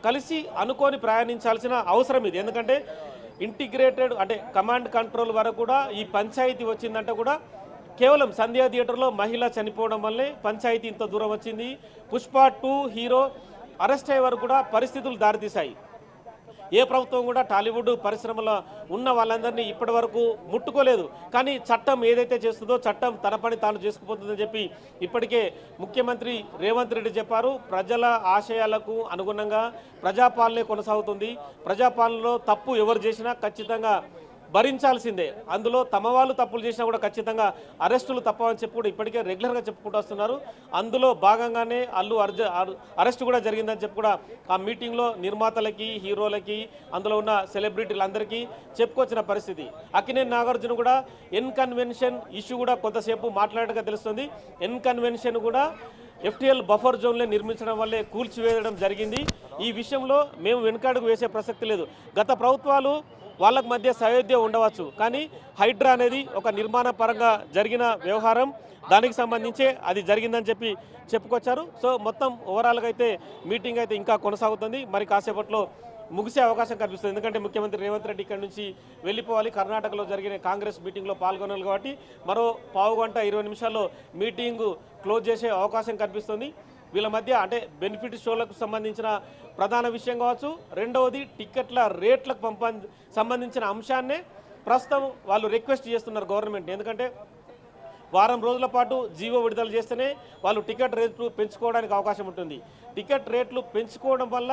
కలిసి అనుకొని ప్రయాణించాల్సిన అవసరం ఇది. ఎందుకంటే ఇంటిగ్రేటెడ్ అంటే కమాండ్ కంట్రోల్ వరకు కూడా ఈ పంచాయతీ వచ్చిందంటే కూడా కేవలం సంధ్యా థియేటర్లో మహిళ చనిపోవడం వల్లే పంచాయతీ ఇంత దూరం వచ్చింది. పుష్ప 2 హీరో అరెస్ట్ అయ్యే వరకు కూడా పరిస్థితులు దారితీశాయి. ఏ ప్రభుత్వం కూడా టాలీవుడ్ పరిశ్రమలో ఉన్న వాళ్ళందరినీ ఇప్పటి వరకు ముట్టుకోలేదు. కానీ చట్టం ఏదైతే చేస్తుందో చట్టం తన పని తాను చేసుకుపోతుందని చెప్పి ఇప్పటికే ముఖ్యమంత్రి రేవంత్ రెడ్డి చెప్పారు. ప్రజల ఆశయాలకు అనుగుణంగా ప్రజాపాలనే కొనసాగుతుంది. ప్రజాపాలనలో తప్పు ఎవరు చేసినా ఖచ్చితంగా భరించాల్సిందే. అందులో తమ వాళ్ళు తప్పులు చేసినా కూడా ఖచ్చితంగా అరెస్టులు తప్పవని చెప్పి కూడా ఇప్పటికే రెగ్యులర్గా చెప్పుకుంటూ వస్తున్నారు. అందులో భాగంగానే అరెస్ట్ కూడా జరిగిందని చెప్పి కూడా ఆ మీటింగ్లో నిర్మాతలకి, హీరోలకి, అందులో ఉన్న సెలబ్రిటీలందరికీ చెప్పుకొచ్చిన పరిస్థితి. అక్కినేని నాగార్జున కూడా ఎన్కన్వెన్షన్ ఇష్యూ కూడా కొంతసేపు మాట్లాడగా తెలుస్తుంది. ఎన్కన్వెన్షన్ కూడా FTL బఫర్ జోన్లే నిర్మించడం వల్లే కూల్చివేయడం జరిగింది. ఈ విషయంలో మేము వెనుకాడుకు వేసే ప్రసక్తి లేదు. గత ప్రభుత్వాలు వాళ్ళకు మధ్య సయోధ్య ఉండవచ్చు, కానీ హైడ్రా అనేది ఒక నిర్మాణ పరంగా జరిగిన వ్యవహారం, దానికి సంబంధించే అది జరిగిందని చెప్పి చెప్పుకొచ్చారు. సో మొత్తం ఓవరాల్గా అయితే మీటింగ్ అయితే ఇంకా కొనసాగుతుంది. మరి కాసేపట్లో ముగిసే అవకాశం కనిపిస్తుంది. ఎందుకంటే ముఖ్యమంత్రి రేవంత్ రెడ్డి ఇక్కడ నుంచి వెళ్ళిపోవాలి. కర్ణాటకలో జరిగిన కాంగ్రెస్ మీటింగ్లో పాల్గొనాలి కాబట్టి మరో పావు గంట 20 నిమిషాల్లో మీటింగ్ క్లోజ్ చేసే అవకాశం కనిపిస్తుంది. వీళ్ళ మధ్య అంటే బెనిఫిట్ షోలకు సంబంధించిన ప్రధాన విషయం కావచ్చు, రెండవది టికెట్ల రేట్లకు సంబంధించిన అంశాన్నే ప్రస్తుతం వాళ్ళు రిక్వెస్ట్ చేస్తున్నారు గవర్నమెంట్. ఎందుకంటే వారం రోజుల పాటు జీవో విడుదల చేస్తేనే వాళ్ళు టికెట్ రేట్లు పెంచుకోవడానికి అవకాశం ఉంటుంది. టికెట్ రేట్లు పెంచుకోవడం వల్ల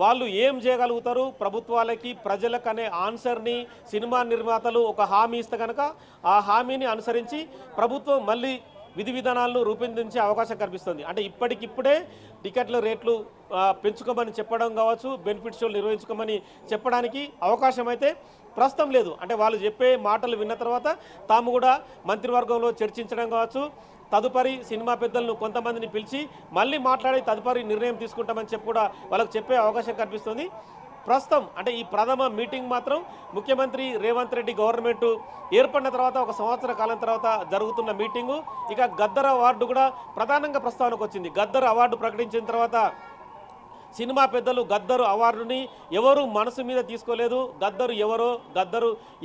వాళ్ళు ఏం చేయగలుగుతారు, ప్రభుత్వాలకి ప్రజలకు అనే ఆన్సర్ని సినిమా నిర్మాతలు ఒక హామీ ఇస్తే కనుక ఆ హామీని అనుసరించి ప్రభుత్వం మళ్ళీ విధి విధానాలను రూపొందించే అవకాశం కనిపిస్తుంది. అంటే ఇప్పటికిప్పుడే టికెట్ల రేట్లు పెంచుకోమని చెప్పడం కావచ్చు, బెనిఫిట్ షోలు నిర్వహించుకోమని చెప్పడానికి అవకాశం అయితే ప్రస్తుతం లేదు. అంటే వాళ్ళు చెప్పే మాటలు విన్న తర్వాత తాము కూడా మంత్రివర్గంలో చర్చించడం కావచ్చు, తదుపరి సినిమా పెద్దలను కొంతమందిని పిలిచి మళ్ళీ మాట్లాడి తదుపరి నిర్ణయం తీసుకుంటామని చెప్పి కూడా వాళ్ళకు చెప్పే అవకాశం కనిపిస్తుంది. ప్రస్తుతం అంటే ఈ ప్రథమ మీటింగ్ మాత్రం ముఖ్యమంత్రి రేవంత్ రెడ్డి గవర్నమెంట్ ఏర్పడిన తర్వాత 1 సంవత్సర కాలం తర్వాత జరుగుతున్న మీటింగు. ఇక గద్దర్ అవార్డు కూడా ప్రధానంగా ప్రస్తావనకు వచ్చింది. గద్దర్ అవార్డు ప్రకటించిన తర్వాత సినిమా పెద్దలు గద్దరు అవార్డుని ఎవరు మనసు మీద తీసుకోలేదు. గద్దరు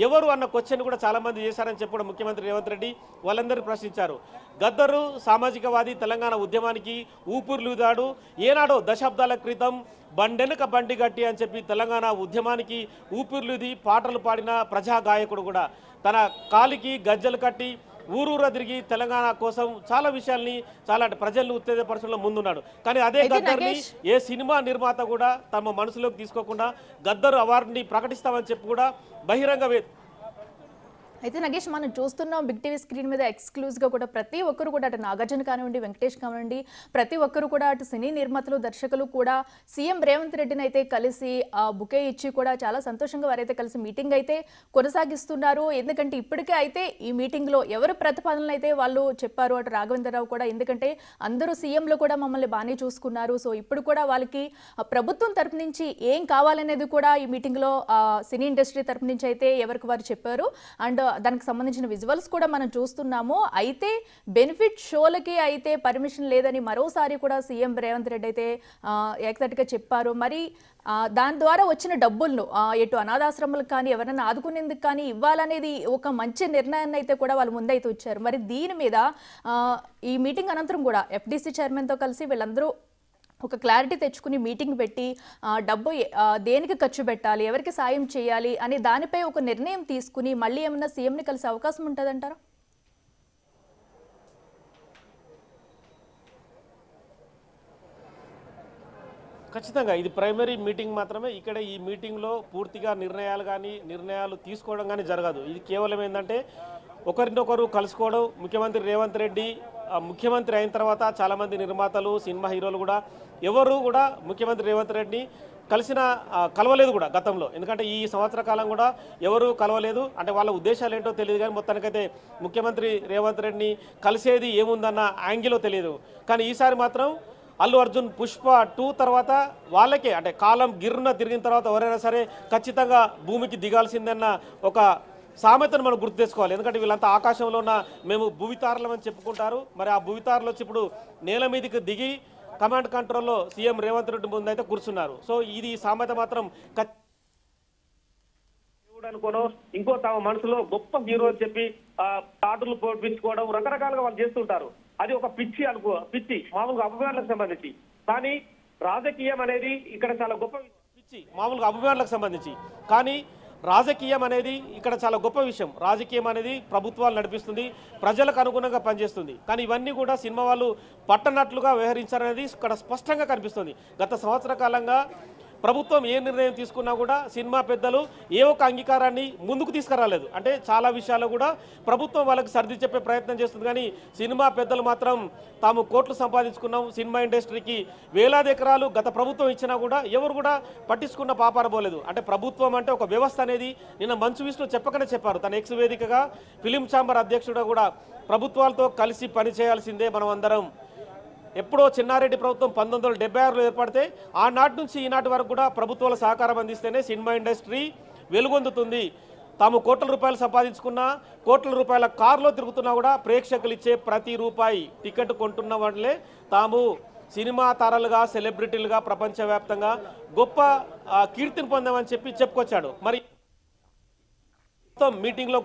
ఎవరు అన్న క్వశ్చన్ కూడా చాలామంది చేశారని చెప్పడం ముఖ్యమంత్రి రేవంత్ రెడ్డి వాళ్ళందరూ ప్రశ్నించారు. గద్దరు సామాజికవాది, తెలంగాణ ఉద్యమానికి ఊపిరిలూదాడు. ఏనాడో దశాబ్దాల క్రితం బండెనక బండి గట్టి అని చెప్పి తెలంగాణ ఉద్యమానికి ఊపిరిలూది పాటలు పాడిన ప్రజా గాయకుడు కూడా తన కాలికి గజ్జలు కట్టి ఊరూరా తిరిగి తెలంగాణ కోసం చాలా విషయాల్ని చాలా ప్రజలను ఉత్తేజపరచడంలో ముందున్నాడు. కానీ అదే గద్దర్ని ఏ సినిమా నిర్మాత కూడా తమ మనసులోకి తీసుకోకుండా గద్దరు అవార్డుని ప్రకటిస్తామని చెప్పి కూడా బహిరంగ అయితే నగేష్ మనం చూస్తున్నాం బిగ్ టీవీ స్క్రీన్ మీద ఎక్స్క్లూజివ్గా కూడా ప్రతి ఒక్కరు కూడా అటు నాగార్జున కానివ్వండి, వెంకటేష్ కానివ్వండి, ప్రతి ఒక్కరు కూడా అటు సినీ నిర్మాతలు, దర్శకులు కూడా సీఎం రేవంత్ రెడ్డిని అయితే కలిసి బుకే ఇచ్చి కూడా చాలా సంతోషంగా వారైతే కలిసి మీటింగ్ అయితే కొనసాగిస్తున్నారు. ఎందుకంటే ఇప్పటికే అయితే ఈ మీటింగ్లో ఎవరు ప్రతిపాదనలు అయితే వాళ్ళు చెప్పారు అటు రాఘవేంద్రరావు కూడా, ఎందుకంటే అందరూ సీఎంలు కూడా మమ్మల్ని బాగానే చూసుకున్నారు. సో ఇప్పుడు కూడా వాళ్ళకి ప్రభుత్వం తరపు నుంచి ఏం కావాలనేది కూడా ఈ మీటింగ్లో సినీ ఇండస్ట్రీ తరపు నుంచి అయితే ఎవరికి వారు చెప్పారు. అండ్ దానికి సంబంధించిన విజువల్స్ కూడా మనం చూస్తున్నాము. అయితే బెనిఫిట్ షోలకి అయితే పర్మిషన్ లేదని మరోసారి కూడా సీఎం రేవంత్ రెడ్డి అయితే ఏకతటిగా చెప్పారు. మరి దాని ద్వారా వచ్చిన డబ్బులను ఎటు అనాథాశ్రమాలకు కానీ ఎవరైనా ఆదుకునేందుకు కానీ ఇవ్వాలనేది ఒక మంచి నిర్ణయాన్ని అయితే కూడా వాళ్ళు ముందైతే వచ్చారు. మరి దీని మీద ఈ మీటింగ్ అనంతరం కూడా FDC చైర్మన్తో కలిసి వీళ్ళందరూ ఒక క్లారిటీ తెచ్చుకుని మీటింగ్ పెట్టి డబ్బు దేనికి ఖర్చు పెట్టాలి, ఎవరికి సాయం చేయాలి అనే దానిపై ఒక నిర్ణయం తీసుకుని మళ్ళీ ఏమన్నా సీఎంని కలిసే అవకాశం ఉంటుందంటారా? ఖచ్చితంగా ఇది ప్రైమరీ మీటింగ్ మాత్రమే. ఇక్కడ ఈ మీటింగ్లో పూర్తిగా నిర్ణయాలు తీసుకోవడం కానీ జరగదు. ఇది కేవలం ఏంటంటే ఒకరినొకరు కలుసుకోవడం. ముఖ్యమంత్రి రేవంత్ రెడ్డి ముఖ్యమంత్రి అయిన తర్వాత చాలామంది నిర్మాతలు, సినిమా హీరోలు కూడా ఎవరు కూడా ముఖ్యమంత్రి రేవంత్ రెడ్డిని కలవలేదు కూడా గతంలో. ఎందుకంటే ఈ సంవత్సర కాలం కూడా ఎవరు కలవలేదు. అంటే వాళ్ళ ఉద్దేశాలు ఏంటో తెలియదు, కానీ మొత్తానికైతే ముఖ్యమంత్రి రేవంత్ రెడ్డిని కలిసేది ఏముందన్న యాంగిల్లో తెలియదు. కానీ ఈసారి మాత్రం అల్లు అర్జున్ పుష్ప 2 తర్వాత వాళ్ళకే అంటే కాలం గిర్రున తిరిగిన తర్వాత ఎవరైనా సరే ఖచ్చితంగా భూమికి దిగాల్సిందన్న ఒక సామెతను మనం గుర్తు తెచ్చుకోవాలి. ఎందుకంటే వీళ్ళంతా ఆకాశంలో ఉన్న మేము భూవితారులం అని చెప్పుకుంటారు. మరి ఆ భూవితారులు వచ్చి ఇప్పుడు నేల మీదకి దిగి కమాండ్ కంట్రోల్లో సీఎం రేవంత్ రెడ్డి ముందు అయితే కూర్చున్నారు. సో ఇది సామెత మాత్రం అనుకోను ఇంకో తమ మనసులో గొప్ప హీరో అని చెప్పి తాటలు పోపించుకోవడం రకరకాలుగా వాళ్ళు చేస్తుంటారు. అది ఒక పిచ్చి మామూలుగా అభిమానులకు సంబంధించి. కానీ రాజకీయం అనేది ఇక్కడ చాలా గొప్ప పిచ్చి మామూలుగా అభిమానులకు సంబంధించి. కానీ రాజకీయం అనేది ఇక్కడ చాలా గొప్ప విషయం. రాజకీయం అనేది ప్రభుత్వాలు నడిపిస్తుంది, ప్రజలకు అనుగుణంగా పనిచేస్తుంది. కానీ ఇవన్నీ కూడా సినిమా వాళ్ళు పట్టనట్లుగా వ్యవహరించారనేది ఇక్కడ స్పష్టంగా కనిపిస్తుంది. గత సంవత్సర కాలంగా ప్రభుత్వం ఏ నిర్ణయం తీసుకున్నా కూడా సినిమా పెద్దలు ఏ ఒక్క అంగీకారాన్ని ముందుకు తీసుకురాలేదు. అంటే చాలా విషయాల్లో కూడా ప్రభుత్వం వాళ్ళకి సర్ది చెప్పే ప్రయత్నం చేస్తుంది. కానీ సినిమా పెద్దలు మాత్రం తాము కోట్లు సంపాదించుకున్నాం, సినిమా ఇండస్ట్రీకి వేలాది ఎకరాలు గత ప్రభుత్వం ఇచ్చినా కూడా ఎవరు కూడా పట్టించుకున్న పాపార పోలేదు. అంటే ప్రభుత్వం అంటే ఒక వ్యవస్థ అనేది నిన్న మంచు విష్ణు చెప్పకనే చెప్పారు. తన ఎక్స్ వేదికగా ఫిలిం ఛాంబర్ అధ్యక్షుడు కూడా ప్రభుత్వాలతో కలిసి పనిచేయాల్సిందే మనం అందరం. ఎప్పుడో చిన్నారెడ్డి ప్రభుత్వం 1976లో ఏర్పడితే ఆనాటి నుంచి ఈనాటి వరకు కూడా ప్రభుత్వాల సహకారం అందిస్తేనే సినిమా ఇండస్ట్రీ వెలుగొందుతుంది. తాము కోట్ల రూపాయలు సంపాదించుకున్నా, కోట్ల రూపాయల కారులో తిరుగుతున్నా కూడా ప్రేక్షకులు ఇచ్చే ప్రతి రూపాయి టికెట్ కొంటున్న వాళ్ళే తాము సినిమా తారలుగా, సెలబ్రిటీలుగా ప్రపంచవ్యాప్తంగా గొప్ప కీర్తిని పొందామని చెప్పి చెప్పుకొచ్చాడు. మరి మీటింగ్లో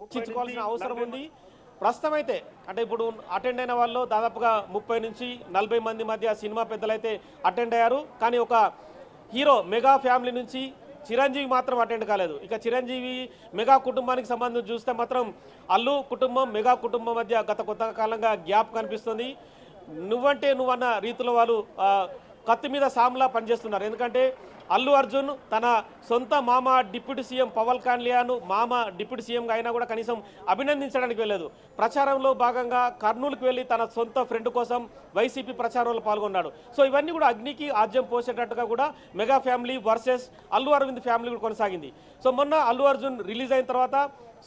ముఖ్యించుకోవాల్సిన అవసరం ఉంది. ప్రస్తుతం అయితే అంటే ఇప్పుడు అటెండ్ అయిన వాళ్ళు దాదాపుగా 30 నుంచి 40 మంది మధ్య సినిమా పెద్దలైతే అటెండ్ అయ్యారు. కానీ ఒక హీరో మెగా ఫ్యామిలీ నుంచి చిరంజీవి మాత్రం అటెండ్ కాలేదు. ఇక చిరంజీవి మెగా కుటుంబానికి సంబంధించి చూస్తే మాత్రం అల్లు కుటుంబం మెగా కుటుంబం మధ్య గత కొంతకాలంగా గ్యాప్ కనిపిస్తుంది. నువ్వంటే నువ్వన్న రీతిలో వాళ్ళు కత్తి మీద సామ్లా పనిచేస్తున్నారు. ఎందుకంటే అల్లు అర్జున్ తన సొంత మామ డిప్యూటీ సీఎం పవన్ కళ్యాణ్ మామ డిప్యూటీ సీఎంగా అయినా కూడా కనీసం అభినందించడానికి వెళ్ళలేదు. ప్రచారంలో భాగంగా కర్నూలుకు వెళ్ళి తన సొంత ఫ్రెండ్ కోసం వైసీపీ ప్రచారంలో పాల్గొన్నాడు. సో ఇవన్నీ కూడా అగ్నికి ఆజ్యం పోసేటట్టుగా కూడా mega family versus Allu Aravind family కూడా కొనసాగింది. సో మొన్న అల్లు అర్జున్ రిలీజ్ అయిన తర్వాత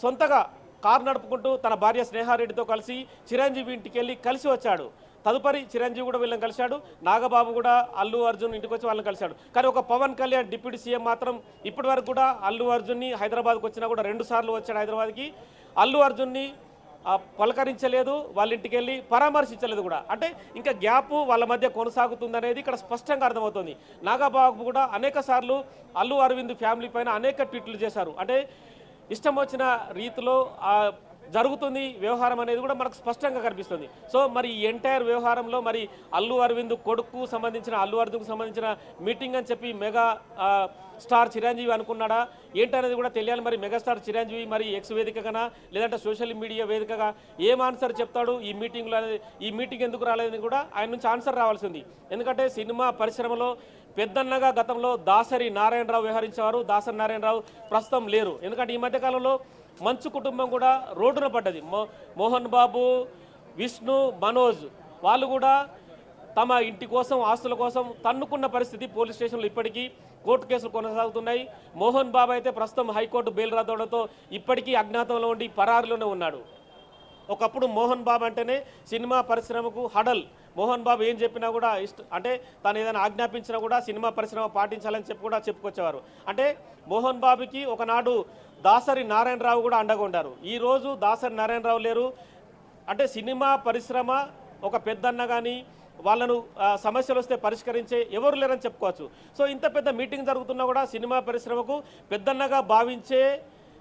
సొంతగా కారు నడుపుకుంటూ తన భార్య స్నేహారెడ్డితో కలిసి చిరంజీవి ఇంటికి వెళ్ళి కలిసి వచ్చాడు. తదుపరి చిరంజీవి కూడా వీళ్ళని కలిశాడు. నాగబాబు కూడా అల్లు అర్జున్ ఇంటికి వచ్చి వాళ్ళని కలిశాడు. కానీ ఒక పవన్ కళ్యాణ్ డిప్యూటీ సీఎం మాత్రం ఇప్పటి వరకు కూడా అల్లు అర్జున్ని హైదరాబాద్కి వచ్చినా కూడా 2 సార్లు వచ్చాడు హైదరాబాద్కి. అల్లు అర్జున్ని పలకరించలేదు, వాళ్ళ ఇంటికి వెళ్ళి పరామర్శించలేదు కూడా. అంటే ఇంకా గ్యాప్ వాళ్ళ మధ్య కొనసాగుతుందనేది ఇక్కడ స్పష్టంగా అర్థమవుతుంది. నాగబాబు కూడా అనేక సార్లు అల్లు అరవింద్ ఫ్యామిలీ పైన అనేక ట్వీట్లు చేశారు. అంటే ఇష్టం వచ్చిన రీతిలో జరుగుతుంది వ్యవహారం అనేది కూడా మనకు స్పష్టంగా కనిపిస్తుంది. సో మరి ఈ ఎంటైర్ వ్యవహారంలో మరి అల్లు అరవింద్ కొడుకు సంబంధించిన అల్లు అర్జున్కు సంబంధించిన మీటింగ్ అని చెప్పి మెగా స్టార్ చిరంజీవి అనుకున్నాడా ఏంటనేది కూడా తెలియాలి. మరి మెగాస్టార్ చిరంజీవి మరి ఎక్స్ వేదికగా లేదంటే సోషల్ మీడియా వేదికగా ఏం ఆన్సర్ చెప్తాడు ఈ మీటింగ్లో అనేది, ఈ మీటింగ్ ఎందుకు రాలేదని కూడా ఆయన నుంచి ఆన్సర్ రావాల్సింది. ఎందుకంటే సినిమా పరిశ్రమలో పెద్దన్నగా గతంలో దాసరి నారాయణరావు వ్యవహరించేవారు. దాసరి నారాయణరావు ప్రస్తుతం లేరు. ఎందుకంటే ఈ మధ్యకాలంలో మంచు కుటుంబం కూడా రోడ్డున పడ్డది. మోహన్ బాబు, విష్ణు, మనోజ్ వాళ్ళు కూడా తమ ఇంటి కోసం, ఆస్తుల కోసం తన్నుకున్న పరిస్థితి. పోలీస్ స్టేషన్లో ఇప్పటికీ కోర్టు కేసులు కొనసాగుతున్నాయి. మోహన్ బాబు అయితే ప్రస్తుతం హైకోర్టు బెయిల్ రద్దవడంతో ఇప్పటికీ అజ్ఞాతంలో ఉండి పరారులోనే ఉన్నాడు. ఒకప్పుడు మోహన్ బాబు అంటేనే సినిమా పరిశ్రమకు హడల్. మోహన్ బాబు ఏం చెప్పినా కూడా అంటే తను ఏదైనా ఆజ్ఞాపించినా కూడా సినిమా పరిశ్రమ పాటించాలని చెప్పి కూడా చెప్పుకొచ్చేవారు. అంటే మోహన్ బాబుకి ఒకనాడు దాసరి నారాయణరావు కూడా అండగా ఉండారు. ఈరోజు దాసరి నారాయణరావు లేరు. అంటే సినిమా పరిశ్రమ ఒక పెద్దన్న కానీ వాళ్ళను సమస్యలు వస్తే పరిష్కరించే ఎవరు లేరని చెప్పుకోవచ్చు. సో ఇంత పెద్ద మీటింగ్ జరుగుతున్నా కూడా సినిమా పరిశ్రమకు పెద్దన్నగా భావించే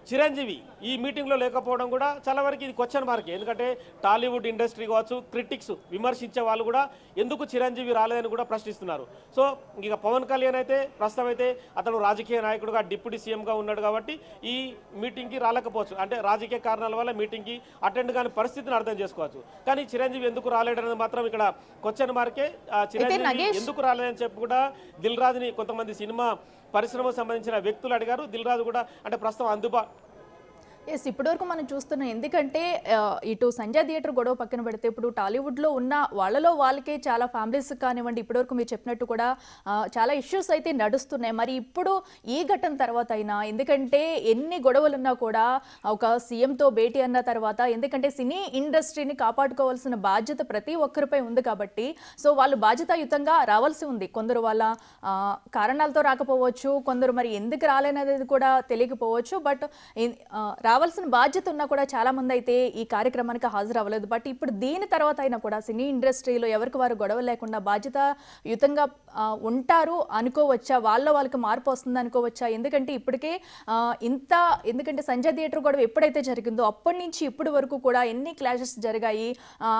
చిరంజీవి ఈ మీటింగ్లో లేకపోవడం కూడా చాలా వరకు ఇది క్వశ్చన్ మార్క్. ఎందుకంటే టాలీవుడ్ ఇండస్ట్రీ కావచ్చు, క్రిటిక్స్ విమర్శించే వాళ్ళు కూడా ఎందుకు చిరంజీవి రాలేదని కూడా ప్రశ్నిస్తున్నారు. సో ఇక పవన్ కళ్యాణ్ అయితే ప్రస్తుతం అయితే అతను రాజకీయ నాయకుడుగా డిప్యూటీ సీఎంగా ఉన్నాడు కాబట్టి ఈ మీటింగ్కి రాలేకపోవచ్చు. అంటే రాజకీయ కారణాల వల్ల మీటింగ్కి అటెండ్ కాని పరిస్థితిని అర్థం చేసుకోవచ్చు. కానీ చిరంజీవి ఎందుకు రాలేడనేది మాత్రం ఇక్కడ క్వశ్చన్ మార్కే. చిరంజీవి ఎందుకు రాలేదని చెప్పి కూడా దిల్ రాజుని కొంతమంది సినిమా పరిశ్రమకు సంబంధించిన వ్యక్తులు అడిగారు. దిల్ రాజు కూడా అంటే ప్రస్తుతం ఇప్పటివరకు మనం చూస్తున్నాం. ఎందుకంటే ఇటు సంజయ్ థియేటర్ గొడవ పక్కన పెడితే ఇప్పుడు టాలీవుడ్లో ఉన్న వాళ్ళలో వాళ్ళకే చాలా ఫ్యామిలీస్ కానివ్వండి, ఇప్పటివరకు మీరు చెప్పినట్టు కూడా చాలా ఇష్యూస్ అయితే నడుస్తున్నాయి. మరి ఇప్పుడు ఈ ఘటన తర్వాత అయినా, ఎందుకంటే ఎన్ని గొడవలు ఉన్నా కూడా ఒక సీఎంతో భేటీ అన్న తర్వాత, ఎందుకంటే సినీ ఇండస్ట్రీని కాపాడుకోవాల్సిన బాధ్యత ప్రతి ఒక్కరిపై ఉంది కాబట్టి సో వాళ్ళు బాధ్యతాయుతంగా రావాల్సి ఉంది. కొందరు వాళ్ళ కారణాలతో రాకపోవచ్చు, కొందరు మరి ఎందుకు రాలేనది కూడా తెలియకపోవచ్చు. బట్ రావాల్సిన బాధ్యత ఉన్నా కూడా చాలా మంది అయితే ఈ కార్యక్రమానికి హాజరు అవ్వలేదు. బట్ ఇప్పుడు దీని తర్వాత అయినా కూడా సినీ ఇండస్ట్రీలో ఎవరికి వారు గొడవ లేకుండా బాధ్యతాయుతంగా ఉంటారు అనుకోవచ్చా? వాళ్ళకి మార్పు వస్తుంది అనుకోవచ్చా? ఎందుకంటే ఇప్పటికే ఎందుకంటే సంజయ్ థియేటర్ గొడవ ఎప్పుడైతే జరిగిందో అప్పటి నుంచి ఇప్పటి వరకు కూడా ఎన్ని క్లాషెస్ జరిగాయి.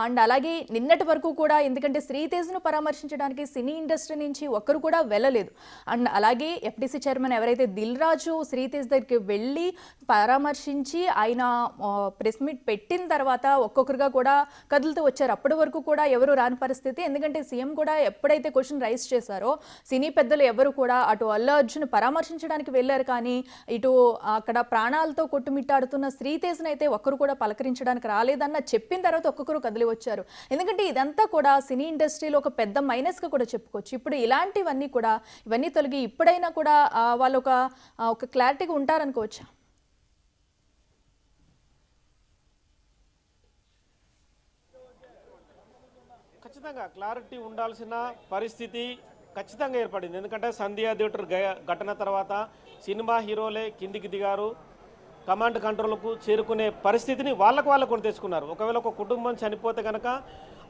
అండ్ అలాగే నిన్నటి వరకు కూడా ఎందుకంటే శ్రీతేజ్ను పరామర్శించడానికి సినీ ఇండస్ట్రీ నుంచి ఒక్కరు కూడా వెళ్ళలేదు. అండ్ అలాగే ఎఫ్డీసీ చైర్మన్ ఎవరైతే దిల్ రాజు శ్రీతేజ్ దగ్గరికి వెళ్ళి పరామర్శించి ఆయన ప్రెస్ మీట్ పెట్టిన తర్వాత ఒక్కొక్కరుగా కూడా కదులుతూ వచ్చారు. అప్పటి వరకు కూడా ఎవరు రాని పరిస్థితి. ఎందుకంటే సీఎం కూడా ఎప్పుడైతే క్వశ్చన్ రైజ్ చేశారో సినీ పెద్దలు ఎవరు కూడా అటు అల్లు అర్జున్ పరామర్శించడానికి వెళ్ళారు, కానీ ఇటు అక్కడ ప్రాణాలతో కొట్టుమిట్టాడుతున్న శ్రీతేజ్ని అయితే ఒక్కరు కూడా పలకరించడానికి రాలేదన్న చెప్పిన తర్వాత ఒక్కొక్కరు కదిలి వచ్చారు. ఎందుకంటే ఇదంతా కూడా సినీ ఇండస్ట్రీలో ఒక పెద్ద మైనస్గా కూడా చెప్పుకోవచ్చు. ఇప్పుడు ఇలాంటివన్నీ కూడా ఇవన్నీ తొలగి ఇప్పుడైనా కూడా వాళ్ళు ఒక క్లారిటీగా ఉంటారనుకోవచ్చు. ఖచ్చితంగా క్లారిటీ ఉండాల్సిన పరిస్థితి ఖచ్చితంగా ఏర్పడింది. ఎందుకంటే సంధ్యా థియేటర్ ఘటన తర్వాత సినిమా హీరోలే కిందికి దిగారు, కమాండ్ కంట్రోల్కు చేరుకునే పరిస్థితిని వాళ్ళకు కొని తెచ్చుకున్నారు. ఒకవేళ ఒక కుటుంబం చనిపోతే కనుక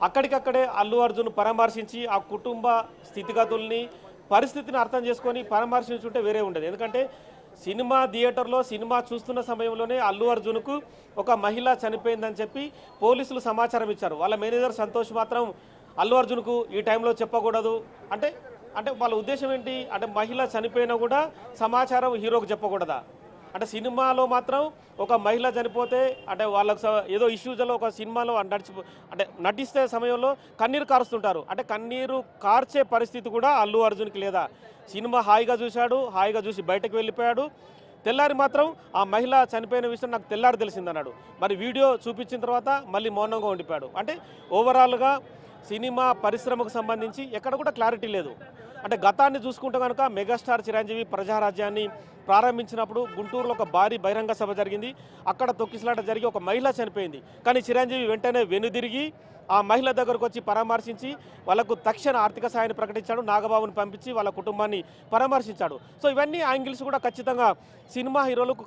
అక్కడికక్కడే అల్లు అర్జున్ పరామర్శించి ఆ కుటుంబ స్థితిగతుల్ని పరిస్థితిని అర్థం చేసుకొని పరామర్శించుంటే వేరే ఉండేది. ఎందుకంటే సినిమా థియేటర్లో సినిమా చూస్తున్న సమయంలోనే అల్లు అర్జున్కు ఒక మహిళ చనిపోయిందని చెప్పి పోలీసులు సమాచారం ఇచ్చారు. వాళ్ళ మేనేజర్ సంతోష్ మాత్రం అల్లు అర్జున్కు ఈ టైంలో చెప్పకూడదు అంటే వాళ్ళ ఉద్దేశం ఏంటి అంటే మహిళ చనిపోయినా కూడా సమాచారం హీరోకు చెప్పకూడదా? అంటే సినిమాలో మాత్రం ఒక మహిళ చనిపోతే అంటే వాళ్ళకు ఏదో ఇష్యూస్లో ఒక సినిమాలో నటిస్తే సమయంలో కన్నీరు కారుస్తుంటారు. అంటే కన్నీరు కార్చే పరిస్థితి కూడా అల్లు అర్జున్కి లేదా? సినిమా హాయిగా చూశాడు, హాయిగా చూసి బయటకు వెళ్ళిపోయాడు. తెల్లారి మాత్రం ఆ మహిళ చనిపోయిన విషయం నాకు తెల్లారి తెలిసిందన్నాడు. మరి వీడియో చూపించిన తర్వాత మళ్ళీ మౌనంగా ఉండిపోయాడు. అంటే ఓవరాల్గా సినిమా పరిశ్రమకు సంబంధించి ఎక్కడ కూడా క్లారిటీ లేదు. అంటే గతాన్ని చూసుకుంటే కనుక మెగాస్టార్ చిరంజీవి ప్రజారాజ్యాన్ని ప్రారంభించినప్పుడు గుంటూరులో ఒక భారీ బహిరంగ సభ జరిగింది. అక్కడ తొక్కిసలాట జరిగి ఒక మహిళ చనిపోయింది. కానీ చిరంజీవి వెంటనే వెనుదిరిగి ఆ మహిళ దగ్గరకు వచ్చి పరామర్శించి వాళ్ళకు తక్షణ ఆర్థిక సాయాన్ని ప్రకటించాడు. నాగబాబుని పంపించి వాళ్ళ కుటుంబాన్ని పరామర్శించాడు. సో ఇవన్నీ యాంగిల్స్ కూడా ఖచ్చితంగా సినిమా హీరోలకు